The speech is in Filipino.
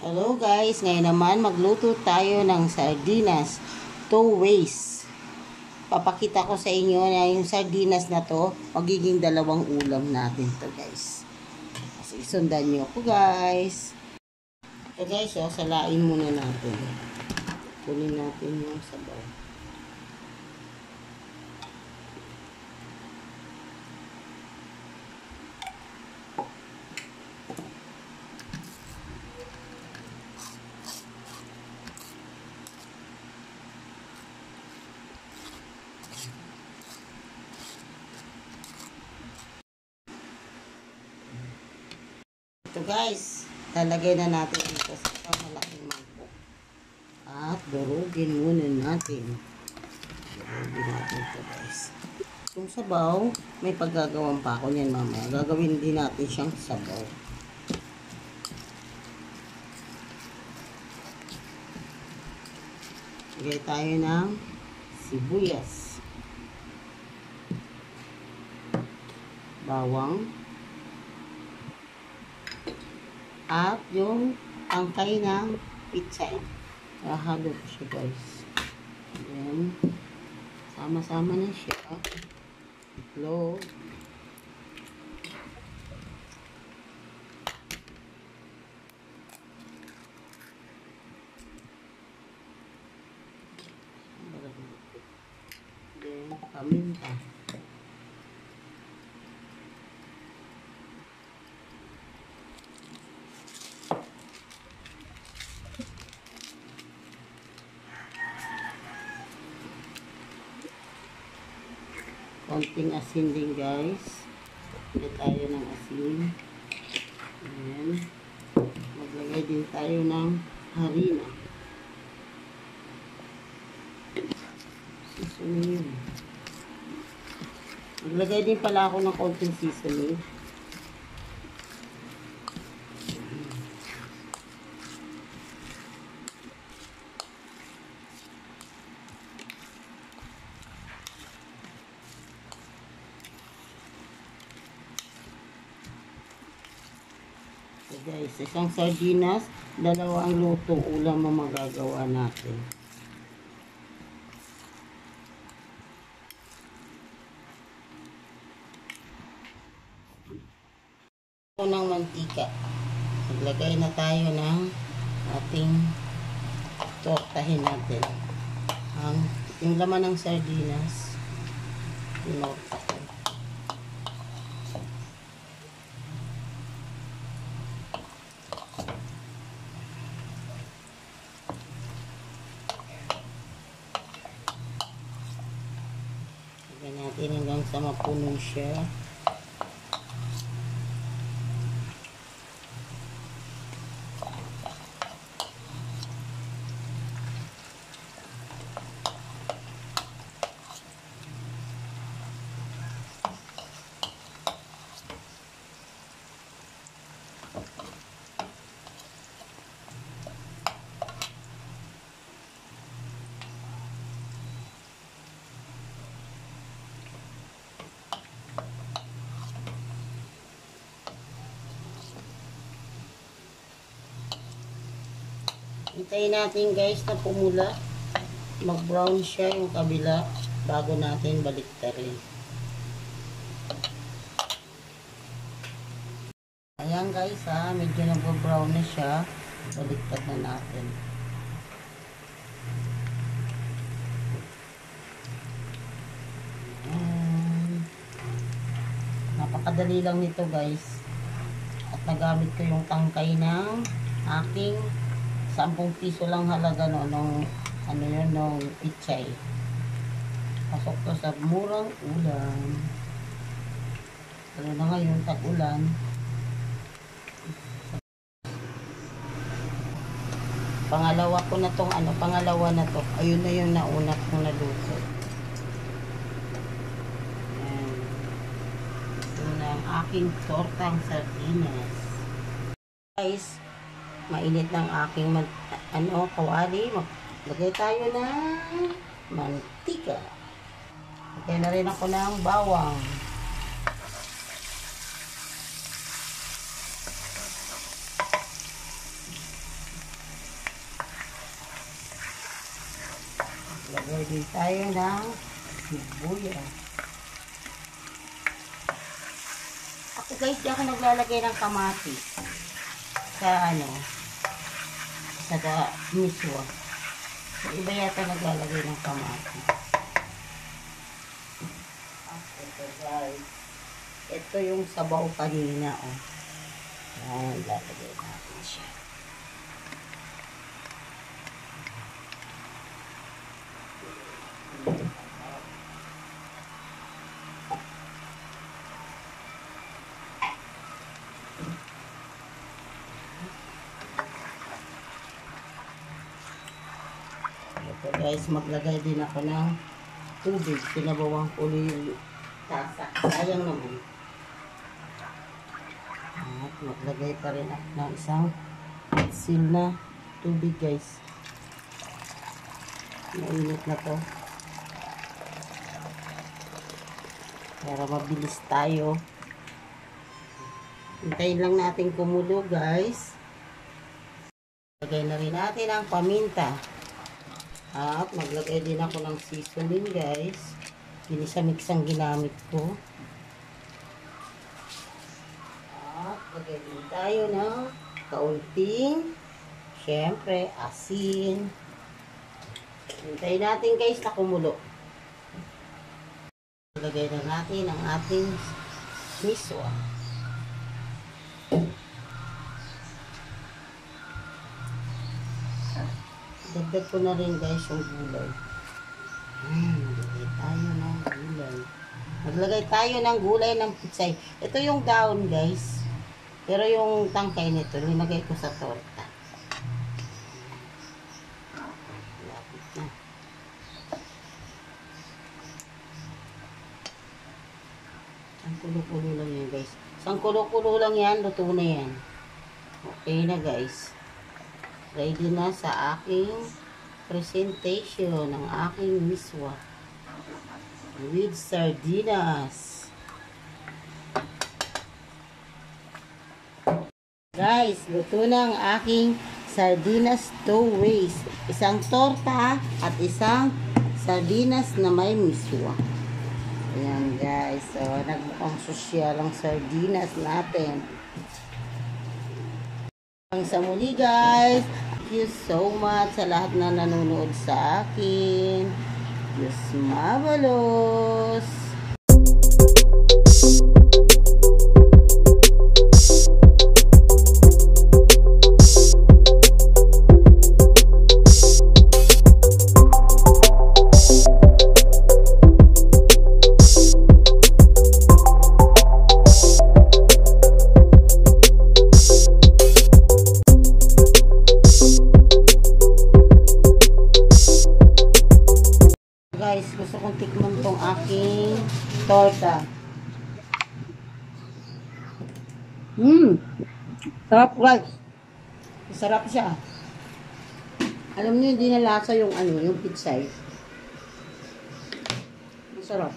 Hello guys, ngayon naman magluto tayo ng sardinas 2 ways. Papakita ko sa inyo na yung sardinas na to, magiging dalawang ulam natin to guys. Kasi sundan nyo ko guys. So guys, salain muna natin. Kunin natin yung sabaw. Ito guys, lalagay na natin dito sa malaking mangkok. At durugin muna natin. Durugin natin ito guys. Yung sabaw, may paggagawan pa ako niyan mamaya. Gagawin din natin siyang sabaw. Lagay tayo ng sibuyas. Bawang. At yung tangkay ng pitsay. Hahalo ko siya guys. Then, sama-sama na siya. Itlog. Then, paminta. Konting asin din guys. Lagay tayo ng asin. Ayan. Maglagay din tayo ng harina. Seasoning. Maglagay din pala ako ng konting seasoning. So guys, isang sardinas, dalawang lutong ulam ang magagawa natin. Ito ng mantika. Maglagay na tayo ng ating tortahin natin. Yung laman ng sardinas, tinorta ko. Lagyan natin hanggang sa mapuno siya. Hintayin natin guys na pumula. Mag-brown siya yung kabila bago natin baliktarin. Ayan guys medyo nag-brown na siya. Baliktad na natin. Napakadali lang nito guys. At nagamit ko yung tangkay ng aking 10 piso lang halaga nung pitsay. Pasok to sa murang ulam. Lalo na ngayon tag-ulan. Pangalawa na to. Ayun na yung nauna kong naluto. Ayan. Ito na ang aking tortang sardinas. Guys, mainit ng aking kawali. Maglagay tayo ng mantika. Lagay na rin ako ng bawang. Lagay tayo ng sibuyas. Ako guys, di ako naglalagay ng kamatis sa miswa. So, iba yata naglalagay ng kamatis. Ito guys. Ito yung sabaw kanina, oh. Ayan, lalagay natin siya. Ito guys, maglagay din ako ng tubig. Pinabawang ko yung tasa. Sayang naman. At maglagay pa rin ako ng isang seal na tubig guys. Mainit na to. Para mabilis tayo. Hintayin lang natin kumulo guys. Lagay na rin natin ang paminta. At maglagay din ako ng seasoning guys. Ginisa-mix ang ginamit ko. At lagay din tayo ng kaunting, syempre, asin. Hintayin natin guys na kumulo. Lagay na natin ang ating miswa. Dagdag ko na rin guys yung gulay. Maglagay tayo ng gulay. Maglagay tayo ng gulay ng pitsay. Ito yung daon guys. Pero yung tangkay nito, linagay ko sa torta. Lapit na. Ang kulo-kulo lang yan guys. Isang kulo-kulo lang yan, luto na yan. Okay na guys. Ready na sa aking presentation ng aking miswa with sardinas. Guys, luto na ang aking sardinas stowaway. Isang torta at isang sardinas na may miswa. Ayan guys, so nagmukhang sosyal ang sardinas natin. Sa muli guys, thank you so much sa lahat na nanonood sa akin. Diyos mabalos! Guys, gusto kong tikman tong aking torta. Sarap guys. Sarap siya. Alam niyo, hindi na lasa yung yung pitsay. Masarap.